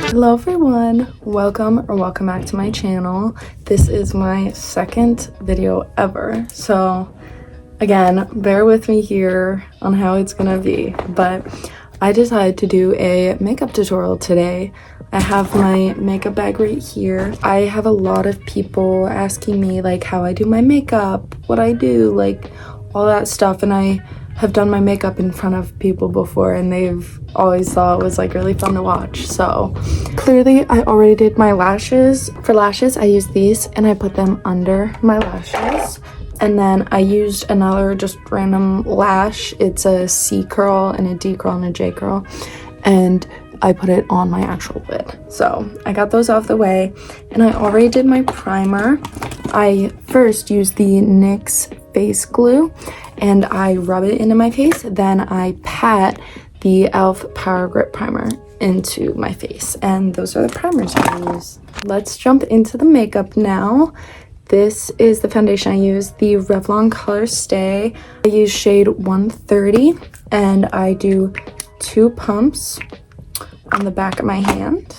Hello everyone, welcome back to my channel. This is my second video ever, so again, bear with me here on how it's gonna be, but I decided to do a makeup tutorial today. I have my makeup bag right here. I have a lot of people asking me like how I do my makeup, what I do, like all that stuff, and I have done my makeup in front of people before and they've always thought it was like really fun to watch. So clearly I already did my lashes. For lashes I use these and I put them under my lashes, and then I used another just random lash. It's a C curl and a D curl and a J curl, and I put it on my actual lid. So I got those off the way, and I already did my primer. I first used the NYX face glue and I rub it into my face, then I pat the e.l.f. Power Grip Primer into my face, and those are the primers I use. Let's jump into the makeup now. This is the foundation I use, the Revlon Color Stay. I use shade 130, and I do 2 pumps on the back of my hand.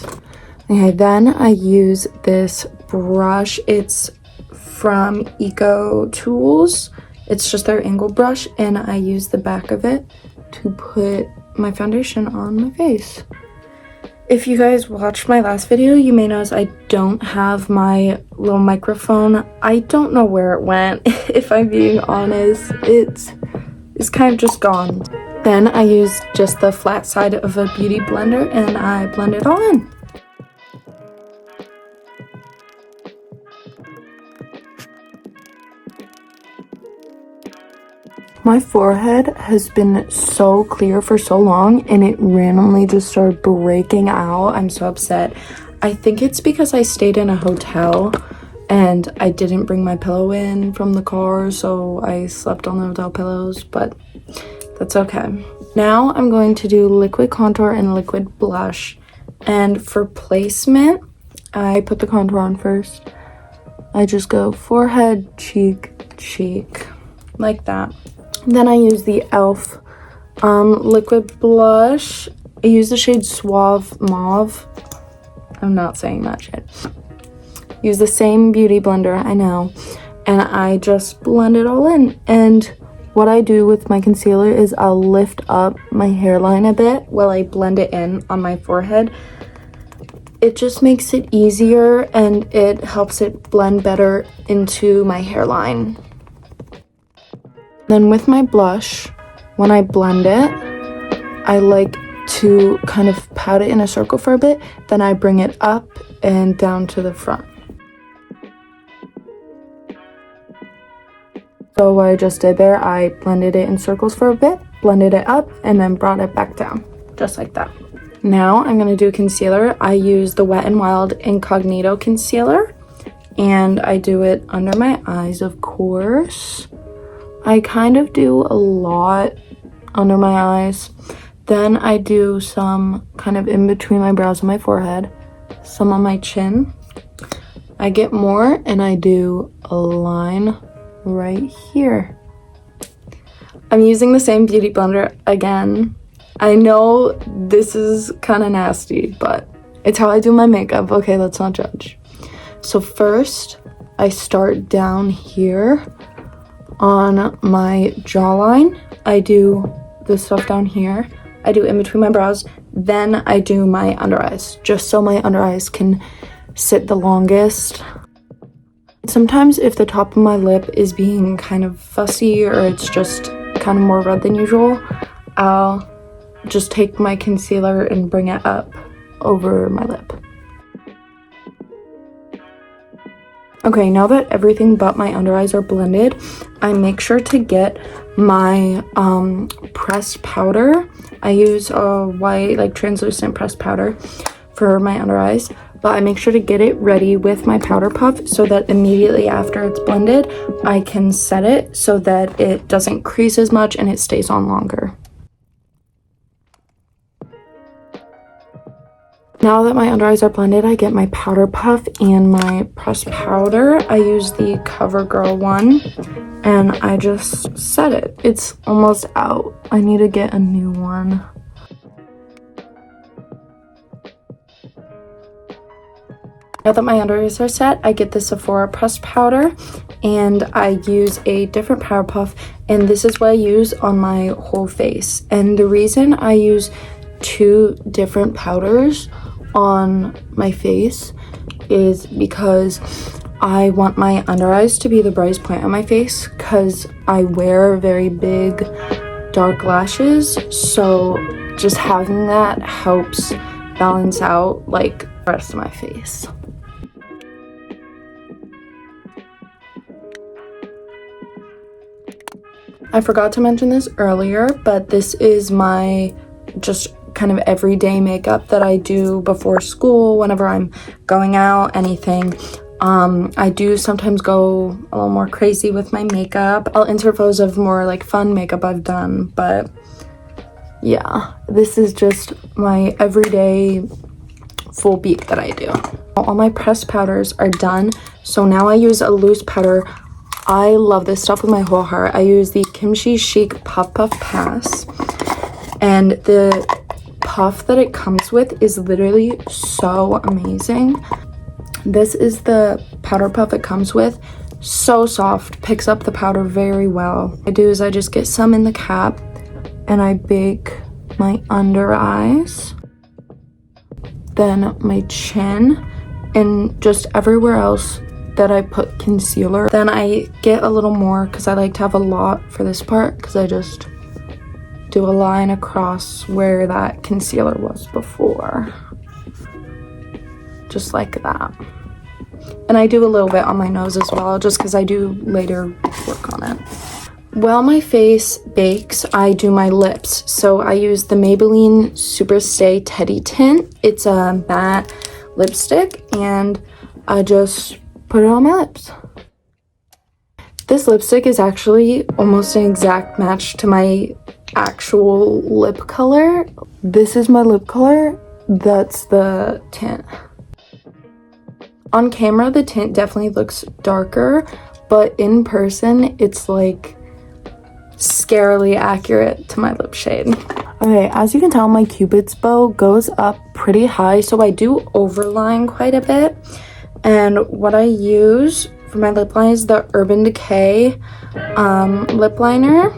Okay, then I use this brush. It's from Eco Tools. It's just their angle brush, and I use the back of it to put my foundation on my face. If you guys watched my last video, you may notice I don't have my little microphone. I don't know where it went. If I'm being honest, it's kind of just gone. Then I use just the flat side of a beauty blender and I blend it all in. My forehead has been so clear for so long and it randomly just started breaking out. I'm so upset. I think it's because I stayed in a hotel and I didn't bring my pillow in from the car, so I slept on the hotel pillows, but that's okay. Now I'm going to do liquid contour and liquid blush, and for placement, I put the contour on first. I just go forehead, cheek, cheek, like that. Then I use the e.l.f. liquid blush. I use the shade Suave Mauve. I'm not saying that shit. Use the same beauty blender, I know. And I just blend it all in. And what I do with my concealer is I'll lift up my hairline a bit while I blend it in on my forehead. It just makes it easier and it helps it blend better into my hairline. Then with my blush, when I blend it, I like to kind of pat it in a circle for a bit, then I bring it up and down to the front. So what I just did there, I blended it in circles for a bit, blended it up, and then brought it back down, just like that. Now I'm going to do concealer. I use the Wet n Wild Incognito Concealer, and I do it under my eyes, of course. I kind of do a lot under my eyes. Then I do some kind of in between my brows and my forehead, some on my chin. I get more and I do a line right here. I'm using the same beauty blender again. I know this is kind of nasty, but it's how I do my makeup. Okay, let's not judge. So first, I start down here on my jawline. I do this stuff down here. I do in between my brows. Then I do my under eyes, just so my under eyes can sit the longest. Sometimes if the top of my lip is being kind of fussy or it's just kind of more red than usual, I'll just take my concealer and bring it up over my lip. Okay, now that everything but my under eyes are blended, I make sure to get my pressed powder. I use a white, like translucent pressed powder for my under eyes, but I make sure to get it ready with my powder puff so that immediately after it's blended, I can set it so that it doesn't crease as much and it stays on longer. Now that my under eyes are blended, I get my powder puff and my pressed powder. I use the CoverGirl one, and I just set it. It's almost out. I need to get a new one. Now that my under eyes are set, I get the Sephora pressed powder and I use a different powder puff, and this is what I use on my whole face. And the reason I use 2 different powders on my face is because I want my under eyes to be the brightest point on my face because I wear very big dark lashes, so just having that helps balance out like the rest of my face. I forgot to mention this earlier, but this is my just kind of everyday makeup that I do before school, whenever I'm going out, anything. I do sometimes go a little more crazy with my makeup. I'll insert photos of more like fun makeup I've done, but yeah, this is just my everyday full beat that I do. All my pressed powders are done, so now I use a loose powder. I love this stuff with my whole heart. I use the Kimchi Chic Puff Puff Pass, and the puff that it comes with is literally so amazing. This is the powder puff it comes with. So soft, picks up the powder very well. What I do is I just get some in the cap and I bake my under eyes, then my chin, and just everywhere else that I put concealer. Then I get a little more because I like to have a lot for this part, because I just do a line across where that concealer was before, just like that. And I do a little bit on my nose as well, just because I do later work on it. While my face bakes, I do my lips. So I use the Maybelline Superstay Teddy Tint. It's a matte lipstick, and I just put it on my lips. This lipstick is actually almost an exact match to my actual lip color. This is my lip color. That's the tint. On camera, the tint definitely looks darker, but in person, it's like scarily accurate to my lip shade. Okay, as you can tell, my Cupid's bow goes up pretty high, so I do overline quite a bit. And what I use for my lip line is the Urban Decay lip liner,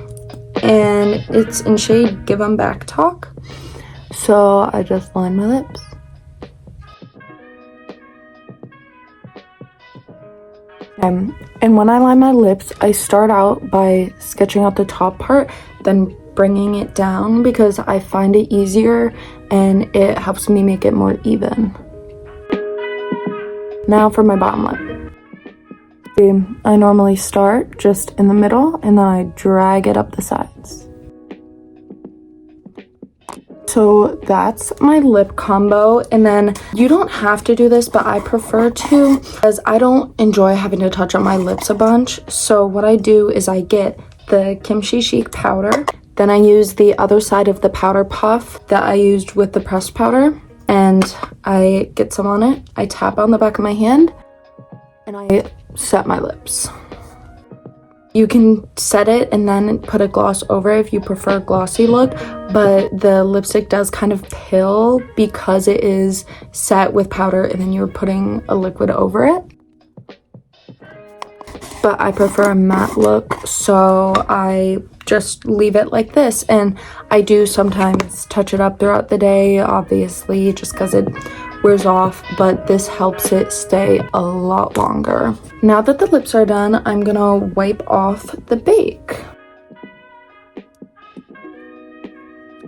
and it's in shade Give 'em Back Talk. So I just line my lips. And when I line my lips, I start out by sketching out the top part, then bringing it down because I find it easier and it helps me make it more even. Now for my bottom lip. I normally start just in the middle and then I drag it up the sides. So that's my lip combo, and then you don't have to do this, but I prefer to because I don't enjoy having to touch up my lips a bunch. So what I do is I get the Kimchi Chic powder, then I use the other side of the powder puff that I used with the pressed powder, and I get some on it. I tap on the back of my hand and I set my lips. You can set it and then put a gloss over it if you prefer a glossy look, but the lipstick does kind of pill because it is set with powder and then you're putting a liquid over it. But I prefer a matte look, so I just leave it like this. And I do sometimes touch it up throughout the day, obviously, just because it wears off, but this helps it stay a lot longer. Now that the lips are done, I'm gonna wipe off the bake.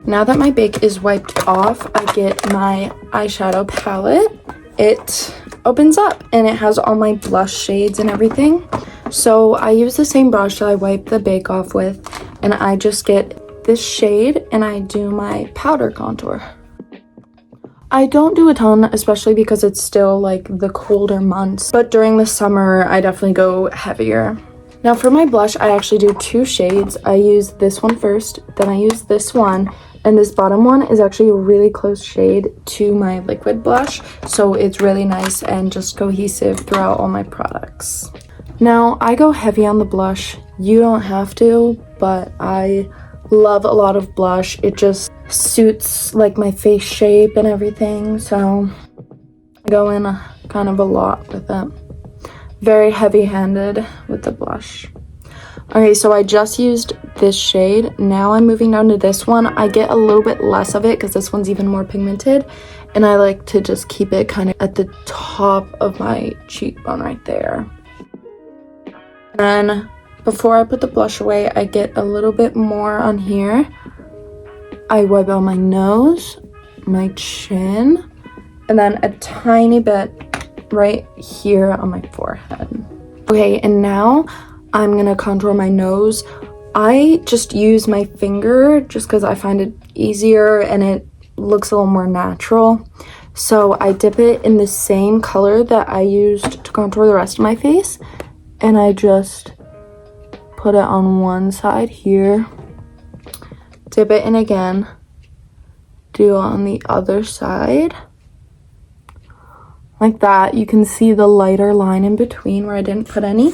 Now that my bake is wiped off, I get my eyeshadow palette. It opens up and it has all my blush shades and everything. So I use the same brush that I wipe the bake off with, and I just get this shade and I do my powder contour. I don't do a ton, especially because it's still like the colder months, but during the summer I definitely go heavier. Now for my blush, I actually do 2 shades. I use this one first, then I use this one, and this bottom one is actually a really close shade to my liquid blush, so it's really nice and just cohesive throughout all my products. Now, I go heavy on the blush. You don't have to, but I love a lot of blush. It just suits like my face shape and everything, so I go in kind of a lot with it. Very heavy-handed with the blush. Okay, so I just used this shade. Now I'm moving down to this one. I get a little bit less of it because this one's even more pigmented, and I like to just keep it kind of at the top of my cheekbone right there. And then before I put the blush away, I get a little bit more on here. I wipe on my nose, my chin, and then a tiny bit right here on my forehead. Okay, and now I'm gonna contour my nose. I just use my finger just because I find it easier and it looks a little more natural. So I dip it in the same color that I used to contour the rest of my face, and I just put it on one side here, dip it in again, do it on the other side. Like that. You can see the lighter line in between where I didn't put any.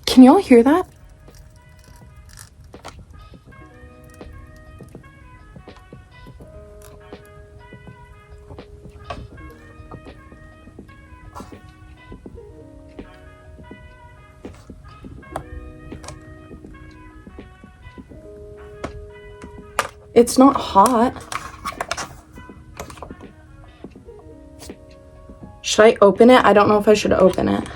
Can y'all hear that? It's not hot. Should I open it? I don't know if I should open it.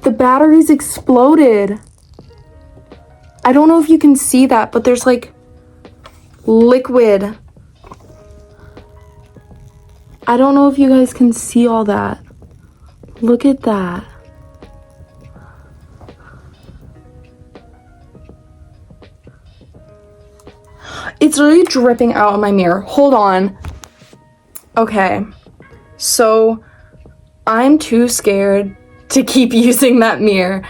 The batteries exploded. I don't know if you can see that, but there's like liquid. I don't know if you guys can see all that. Look at that. It's literally dripping out of my mirror. Hold on. Okay. So I'm too scared to keep using that mirror.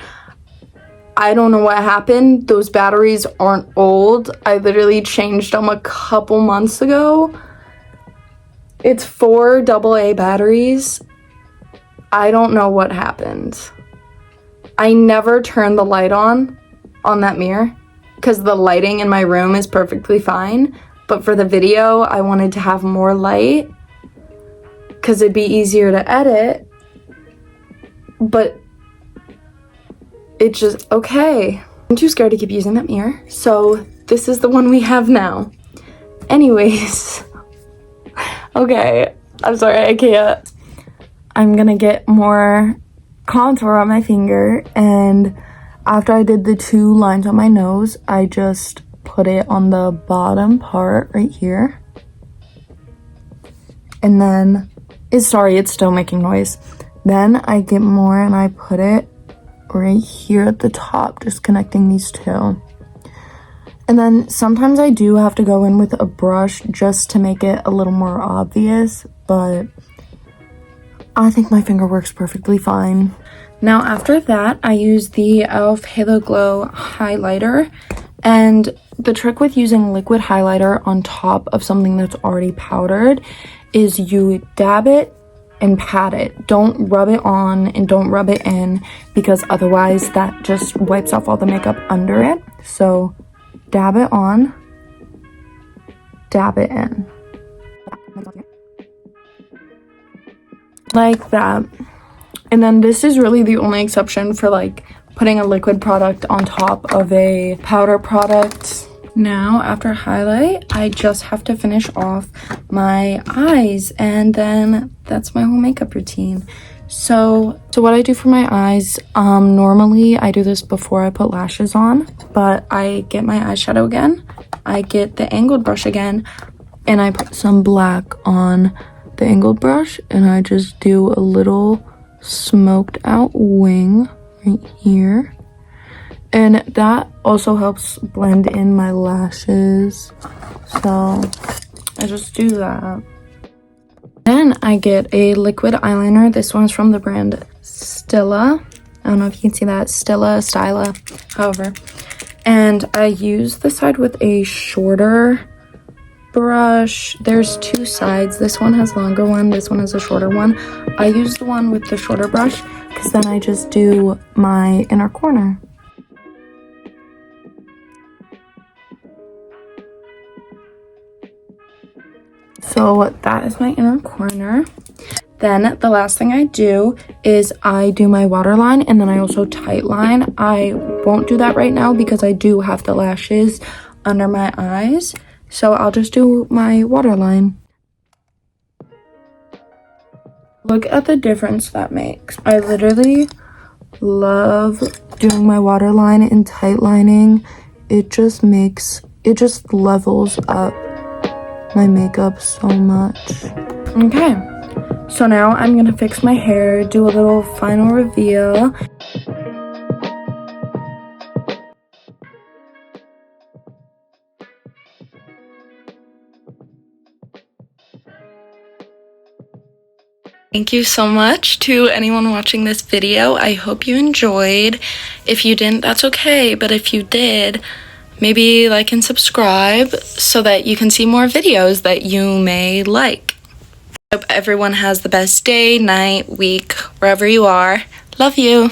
I don't know what happened. Those batteries aren't old. I literally changed them a couple months ago. It's 4 AA batteries. I don't know what happened. I never turned the light on that mirror because the lighting in my room is perfectly fine. But for the video, I wanted to have more light because it'd be easier to edit. But it just, okay. I'm too scared to keep using that mirror. So this is the one we have now. Anyways. Okay. I'm sorry, I can't. I'm gonna get more contour on my finger, and after I did the 2 lines on my nose, I just put it on the bottom part right here. And then, it's still making noise. Then I get more and I put it right here at the top, just connecting these 2. And then sometimes I do have to go in with a brush just to make it a little more obvious, but I think my finger works perfectly fine. Now after that, I use the e.l.f. Halo Glow highlighter, and the trick with using liquid highlighter on top of something that's already powdered is you dab it and pat it. Don't rub it on and don't rub it in, because otherwise that just wipes off all the makeup under it. So dab it on, dab it in. Like that. And then this is really the only exception for like putting a liquid product on top of a powder product. Now after highlight, I just have to finish off my eyes, and then that's my whole makeup routine. So what I do for my eyes, normally I do this before I put lashes on, but I get my eyeshadow again, I get the angled brush again, and I put some black on the angled brush, and I just do a little smoked out wing right here, and that also helps blend in my lashes, so I just do that. Then I get a liquid eyeliner. This one's from the brand Stila. I don't know if you can see that. Styla, however. And I use the side with a shorter brush. There's two sides. This one has a longer one. This one has a shorter one. I use the one with the shorter brush because then I just do my inner corner. So that is my inner corner. Then the last thing I do is I do my waterline, and then I also tightline. I won't do that right now because I do have the lashes under my eyes. So I'll just do my waterline. Look at the difference that makes. I literally love doing my waterline and tightlining. It just levels up my makeup so much. Okay, so now I'm gonna fix my hair, do a little final reveal. Thank you so much to anyone watching this video. I hope you enjoyed. If you didn't, that's okay, but if you did, maybe like and subscribe so that you can see more videos that you may like. Hope everyone has the best day, night, week, wherever you are. Love you.